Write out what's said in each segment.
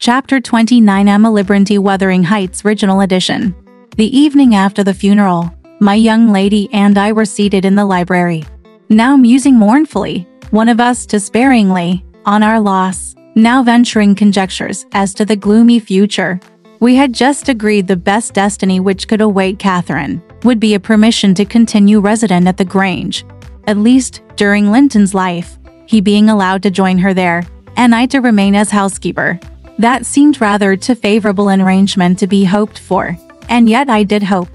Chapter 29 EmilyBronte Wuthering Heights Original Edition. The evening after the funeral, my young lady and I were seated in the library, now musing mournfully, one of us despairingly, on our loss, now venturing conjectures as to the gloomy future. We had just agreed the best destiny which could await Catherine would be a permission to continue resident at the Grange, at least during Linton's life, he being allowed to join her there, and I to remain as housekeeper. That seemed rather too favorable an arrangement to be hoped for, and yet I did hope,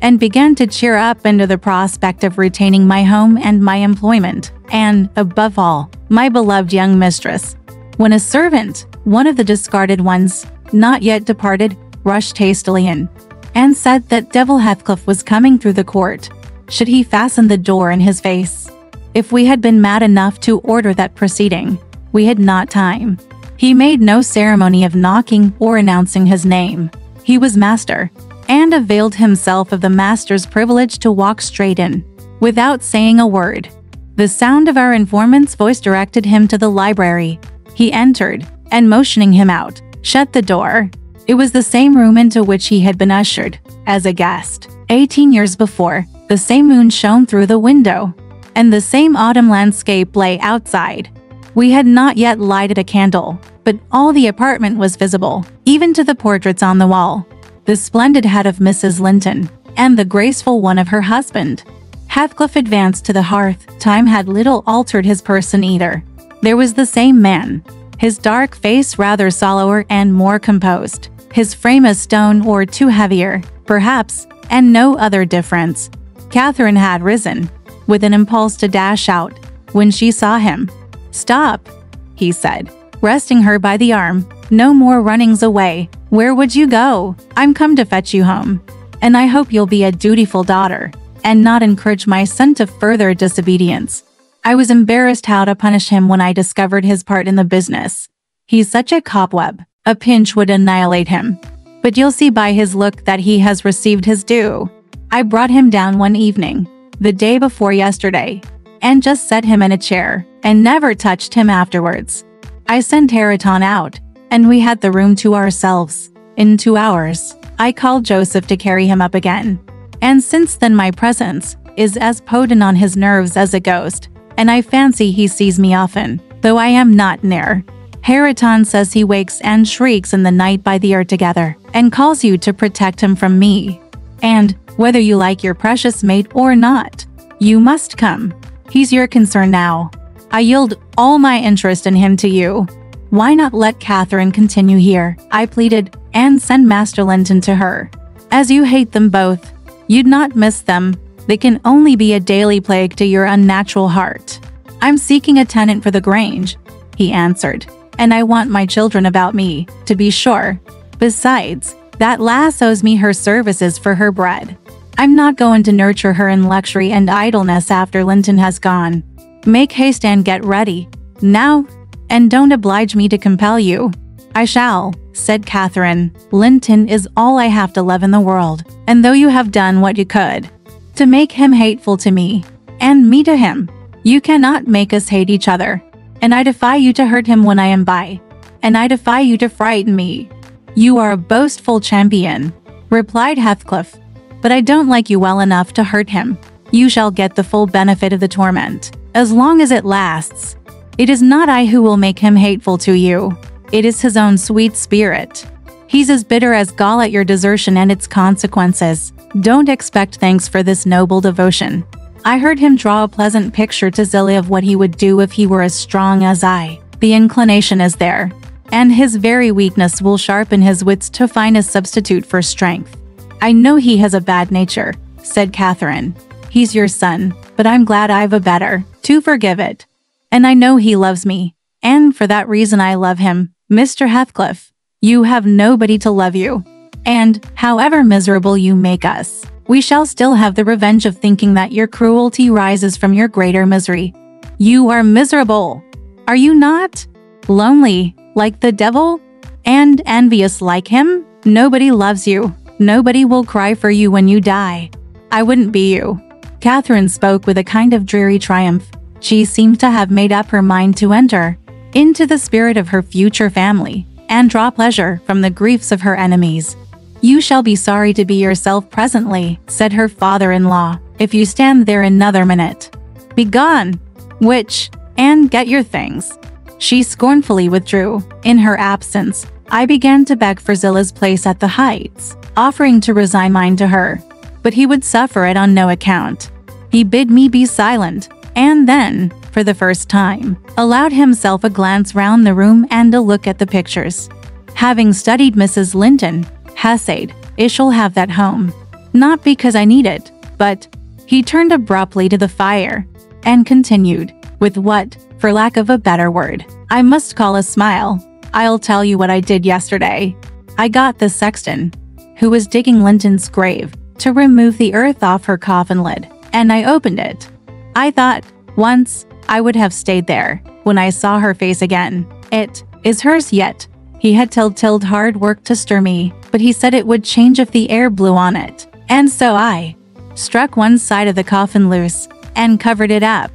and began to cheer up under the prospect of retaining my home and my employment, and, above all, my beloved young mistress, when a servant, one of the discarded ones, not yet departed, rushed hastily in, and said that Devil Heathcliff was coming through the court. Should he fasten the door in his face? If we had been mad enough to order that proceeding, we had not time. He made no ceremony of knocking or announcing his name. He was master, and availed himself of the master's privilege to walk straight in, without saying a word. The sound of our informant's voice directed him to the library. He entered, and motioning him out, shut the door. It was the same room into which he had been ushered, as a guest. 18 years before, the same moon shone through the window, and the same autumn landscape lay outside. We had not yet lighted a candle, but all the apartment was visible, even to the portraits on the wall. The splendid head of Mrs. Linton, and the graceful one of her husband. Heathcliff advanced to the hearth. Time had little altered his person either. There was the same man, his dark face rather sallower and more composed, his frame a stone or two heavier, perhaps, and no other difference. Catherine had risen, with an impulse to dash out, when she saw him. "Stop," he said, resting her by the arm. "No more runnings away. Where would you go? I'm come to fetch you home. And I hope you'll be a dutiful daughter, and not encourage my son to further disobedience." I was embarrassed how to punish him when I discovered his part in the business. He's such a cobweb, a pinch would annihilate him. But you'll see by his look that he has received his due. I brought him down one evening, the day before yesterday, and just set him in a chair, and never touched him afterwards. I sent Hareton out, and we had the room to ourselves. In 2 hours, I called Joseph to carry him up again. And since then my presence is as potent on his nerves as a ghost, and I fancy he sees me often, though I am not near. Hareton says he wakes and shrieks in the night by the hour together, and calls you to protect him from me. And, whether you like your precious mate or not, you must come. He's your concern now. I yield all my interest in him to you. Why not let Catherine continue here, I pleaded, and send Master Linton to her? As you hate them both, you'd not miss them. They can only be a daily plague to your unnatural heart. I'm seeking a tenant for the Grange, he answered, and I want my children about me, to be sure. Besides, that lass owes me her services for her bread. I'm not going to nurture her in luxury and idleness after Linton has gone. Make haste and get ready, now, and don't oblige me to compel you." "I shall," said Catherine. "Linton is all I have to love in the world, and though you have done what you could to make him hateful to me, and me to him, you cannot make us hate each other, and I defy you to hurt him when I am by, and I defy you to frighten me." "You are a boastful champion," replied Heathcliff, "but I don't like you well enough to hurt him. You shall get the full benefit of the torment, as long as it lasts. It is not I who will make him hateful to you. It is his own sweet spirit. He's as bitter as gall at your desertion and its consequences. Don't expect thanks for this noble devotion." I heard him draw a pleasant picture to Zilly of what he would do if he were as strong as I. The inclination is there, and his very weakness will sharpen his wits to find a substitute for strength. "I know he has a bad nature," said Catherine. "He's your son, but I'm glad I've a better, to forgive it. And I know he loves me, and for that reason I love him. Mr. Heathcliff, you have nobody to love you. And, however miserable you make us, we shall still have the revenge of thinking that your cruelty rises from your greater misery. You are miserable, are you not? Lonely, like the devil? And envious like him? Nobody loves you. Nobody will cry for you when you die. I wouldn't be you." Catherine spoke with a kind of dreary triumph. She seemed to have made up her mind to enter into the spirit of her future family, and draw pleasure from the griefs of her enemies. "You shall be sorry to be yourself presently," said her father-in-law, "if you stand there another minute. Begone, witch, and get your things." She scornfully withdrew. In her absence, I began to beg for Zilla's place at the Heights, offering to resign mine to her. But he would suffer it on no account. He bid me be silent, and then, for the first time, allowed himself a glance round the room and a look at the pictures. "Having studied Mrs. Linton, Hesed, I shall have that home. Not because I need it, but—" He turned abruptly to the fire, and continued, with what, for lack of a better word, I must call a smile, "I'll tell you what I did yesterday. I got the sexton, who was digging Linton's grave, to remove the earth off her coffin lid, and I opened it. I thought, once, I would have stayed there, when I saw her face again. It is hers yet." He had tilled hard work to stir me, but he said it would change if the air blew on it, and so I struck one side of the coffin loose, and covered it up.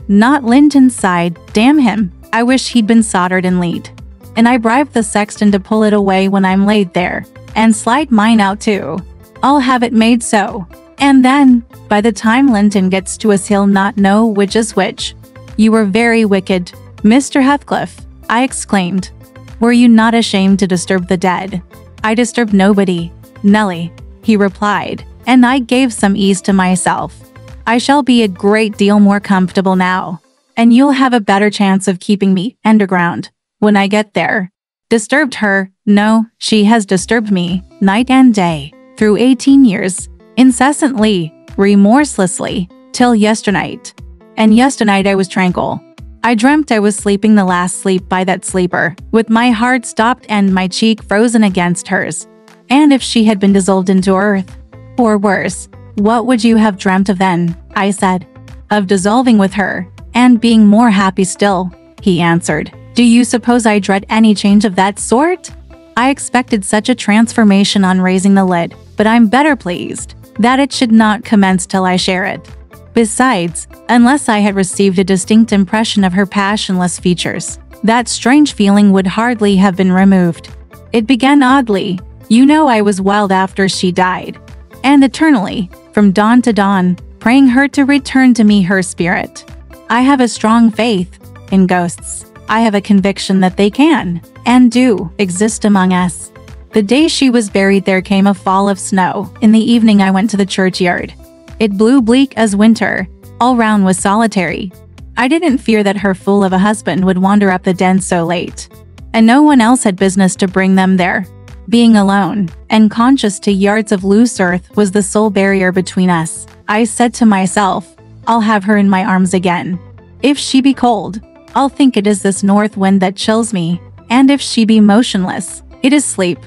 Not Linton's side, damn him, I wish he'd been soldered in lead. And I bribed the sexton to pull it away when I'm laid there, and slide mine out too. I'll have it made so. And then, by the time Linton gets to us he'll not know which is which. "You were very wicked, Mr. Heathcliff," I exclaimed. "Were you not ashamed to disturb the dead?" "I disturbed nobody, Nellie," he replied, and I gave some ease to myself. "I shall be a great deal more comfortable now, and you'll have a better chance of keeping me underground when I get there." Disturbed her? No, she has disturbed me, night and day, through 18 years, incessantly, remorselessly, till yesternight. And yesternight I was tranquil. I dreamt I was sleeping the last sleep by that sleeper, with my heart stopped and my cheek frozen against hers. And if she had been dissolved into earth, or worse, what would you have dreamt of then? I said. Of dissolving with her, and being more happy still, he answered. Do you suppose I dread any change of that sort? I expected such a transformation on raising the lid, but I'm better pleased that it should not commence till I share it. Besides, unless I had received a distinct impression of her passionless features, that strange feeling would hardly have been removed. It began oddly. You know, I was wild after she died, and eternally, from dawn to dawn, praying her to return to me her spirit. I have a strong faith in ghosts. I have a conviction that they can, and do, exist among us. The day she was buried there came a fall of snow. In the evening I went to the churchyard. It blew bleak as winter. All round was solitary. I didn't fear that her fool of a husband would wander up the den so late. And no one else had business to bring them there. Being alone, and conscious to yards of loose earth was the sole barrier between us. I said to myself, I'll have her in my arms again. If she be cold, I'll think it is this north wind that chills me, and if she be motionless, it is sleep.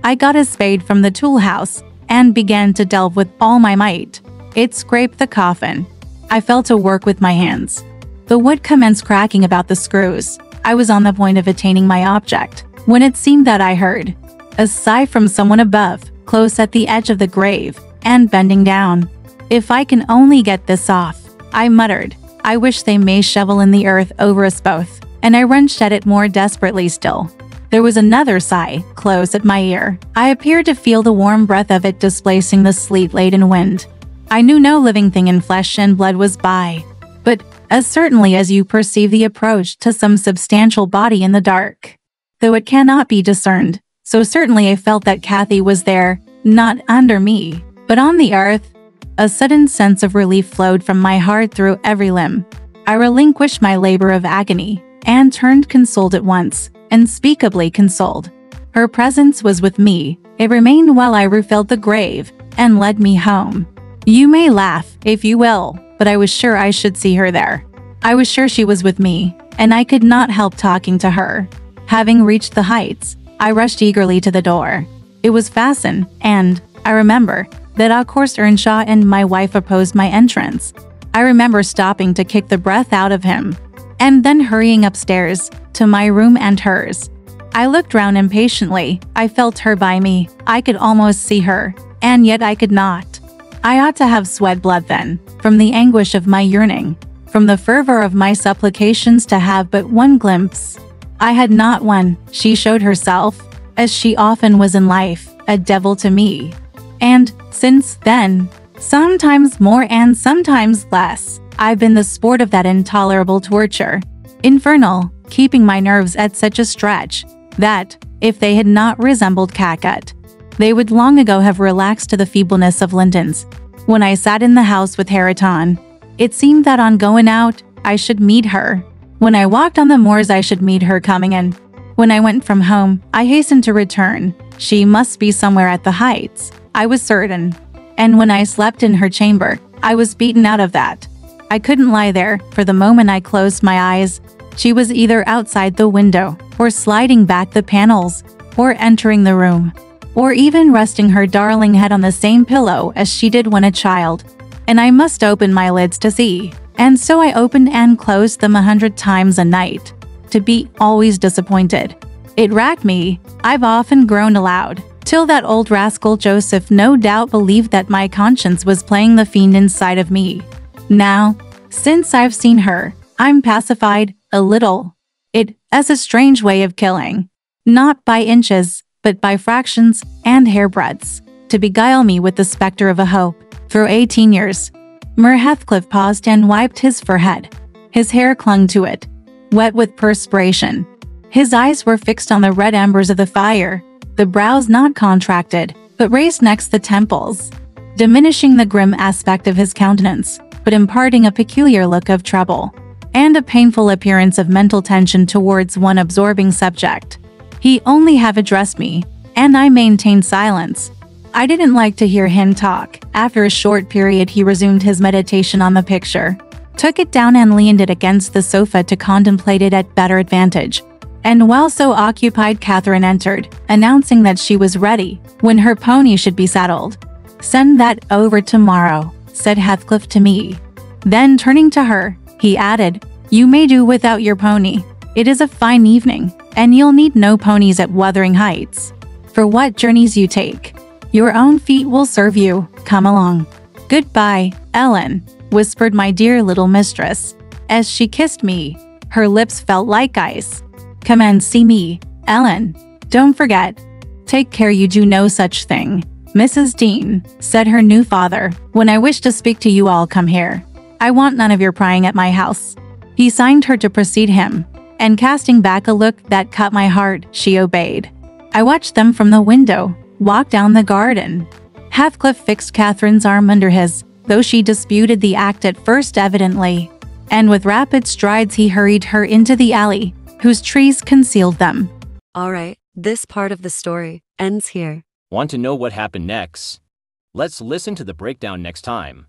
I got a spade from the tool house, and began to delve with all my might. It scraped the coffin. I fell to work with my hands. The wood commenced cracking about the screws. I was on the point of attaining my object, when it seemed that I heard a sigh from someone above, close at the edge of the grave, and bending down. If I can only get this off, I muttered. I wish they may shovel in the earth over us both, and I wrenched at it more desperately still. There was another sigh, close at my ear. I appeared to feel the warm breath of it displacing the sleet-laden wind. I knew no living thing in flesh and blood was by, but as certainly as you perceive the approach to some substantial body in the dark, though it cannot be discerned, so certainly I felt that Kathy was there, not under me, but on the earth. A sudden sense of relief flowed from my heart through every limb. I relinquished my labor of agony, and turned consoled at once, unspeakably consoled. Her presence was with me. It remained while I refilled the grave, and led me home. You may laugh, if you will, but I was sure I should see her there. I was sure she was with me, and I could not help talking to her. Having reached the heights, I rushed eagerly to the door. It was fastened, and, I remember, that of course Earnshaw and my wife opposed my entrance. I remember stopping to kick the breath out of him, and then hurrying upstairs, to my room and hers. I looked round impatiently. I felt her by me. I could almost see her, and yet I could not. I ought to have sweat blood then, from the anguish of my yearning, from the fervor of my supplications to have but one glimpse I had not one. She showed herself, as she often was in life, a devil to me. And, since then, sometimes more and sometimes less, I've been the sport of that intolerable torture. Infernal, keeping my nerves at such a stretch, that, if they had not resembled catgut, they would long ago have relaxed to the feebleness of lindens. When I sat in the house with Haraton, it seemed that on going out, I should meet her. When I walked on the moors, I should meet her coming in. When I went from home, I hastened to return. She must be somewhere at the Heights, I was certain. And when I slept in her chamber, I was beaten out of that. I couldn't lie there, for the moment I closed my eyes, she was either outside the window, or sliding back the panels, or entering the room, or even resting her darling head on the same pillow as she did when a child. And I must open my lids to see. And so I opened and closed them 100 times a night, to be always disappointed. It racked me. I've often groaned aloud, till that old rascal Joseph no doubt believed that my conscience was playing the fiend inside of me. Now, since I've seen her, I'm pacified, a little. It has a strange way of killing. Not by inches, but by fractions and hairbreadths, to beguile me with the specter of a hope. Through 18 years. Mer Heathcliff paused and wiped his forehead. His hair clung to it, wet with perspiration. His eyes were fixed on the red embers of the fire, the brows not contracted, but raised next the temples, diminishing the grim aspect of his countenance, but imparting a peculiar look of trouble, and a painful appearance of mental tension towards one absorbing subject. He only have addressed me, and I maintained silence. I didn't like to hear him talk. After a short period he resumed his meditation on the picture, took it down and leaned it against the sofa to contemplate it at better advantage. And while so occupied, Catherine entered, announcing that she was ready, when her pony should be saddled. "Send that over tomorrow," said Heathcliff to me. Then turning to her, he added, "You may do without your pony. It is a fine evening, and you'll need no ponies at Wuthering Heights. For what journeys you take, your own feet will serve you. Come along." "Goodbye, Ellen," whispered my dear little mistress, as she kissed me. Her lips felt like ice. "Come and see me, Ellen. Don't forget. Take care you do no such thing." "Mrs. Dean," said her new father, "when I wish to speak to you all come here. I want none of your prying at my house." He signed her to precede him, and casting back a look that cut my heart, she obeyed. I watched them from the window, walk down the garden. Heathcliff fixed Catherine's arm under his, though she disputed the act at first evidently, and with rapid strides he hurried her into the alley, whose trees concealed them. All right, this part of the story ends here. Want to know what happened next? Let's listen to the breakdown next time.